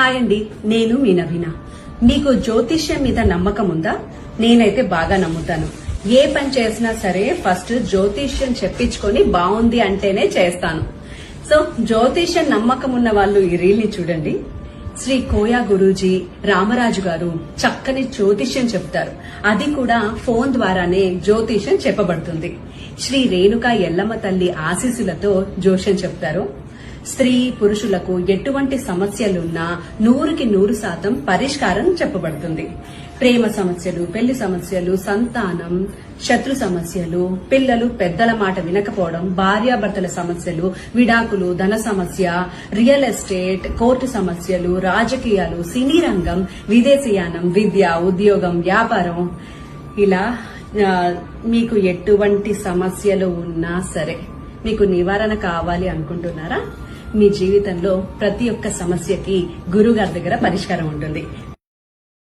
Hi అండి, నేను మీ నవీన. మీకు జ్యోతిష్యం మీద నమ్మకం ఉందా? నేనైతే బాగా నమ్ముతాను. ఏ పని చేసినా సరే ఫస్ట్ జ్యోతిష్యం చెప్పించుకొని బాగుంది అంటేనే చేస్తాను. సో జ్యోతిష్యం నమ్మకం ఉన్న వాళ్ళు ఈ రీల్ ని చూడండి. శ్రీ కోయా గురూజీ రామరాజు గారు చక్కని జ్యోతిష్యం చెప్తారు. అది కూడా ఫోన్ ద్వారానే జ్యోతిష్యం చెప్పబడుతుంది. శ్రీ రేణుకా ఎల్లమ్మ తల్లి ఆశీస్సులతో జ్యోతిష్యం చెప్తారు. స్త్రీ పురుషులకు ఎటువంటి సమస్యలున్నా 100% పరిష్కారం చెప్పబడుతుంది. ప్రేమ సమస్యలు, పెళ్లి సమస్యలు, సంతానం, శత్రు సమస్యలు, పిల్లలు పెద్దల మాట వినకపోవడం, భార్యాభర్తల సమస్యలు, విడాకులు, ధన సమస్య, రియల్ ఎస్టేట్, కోర్టు సమస్యలు, రాజకీయాలు, సినీ రంగం, విదేశీయానం, విద్య, ఉద్యోగం, వ్యాపారం, ఇలా మీకు ఎటువంటి సమస్యలు ఉన్నా సరే మీకు నివారణ కావాలి అనుకుంటున్నారా? మీ జీవితంలో ప్రతి ఒక్క సమస్యకి గురుగారి దగ్గర పరిష్కారం ఉంటుంది.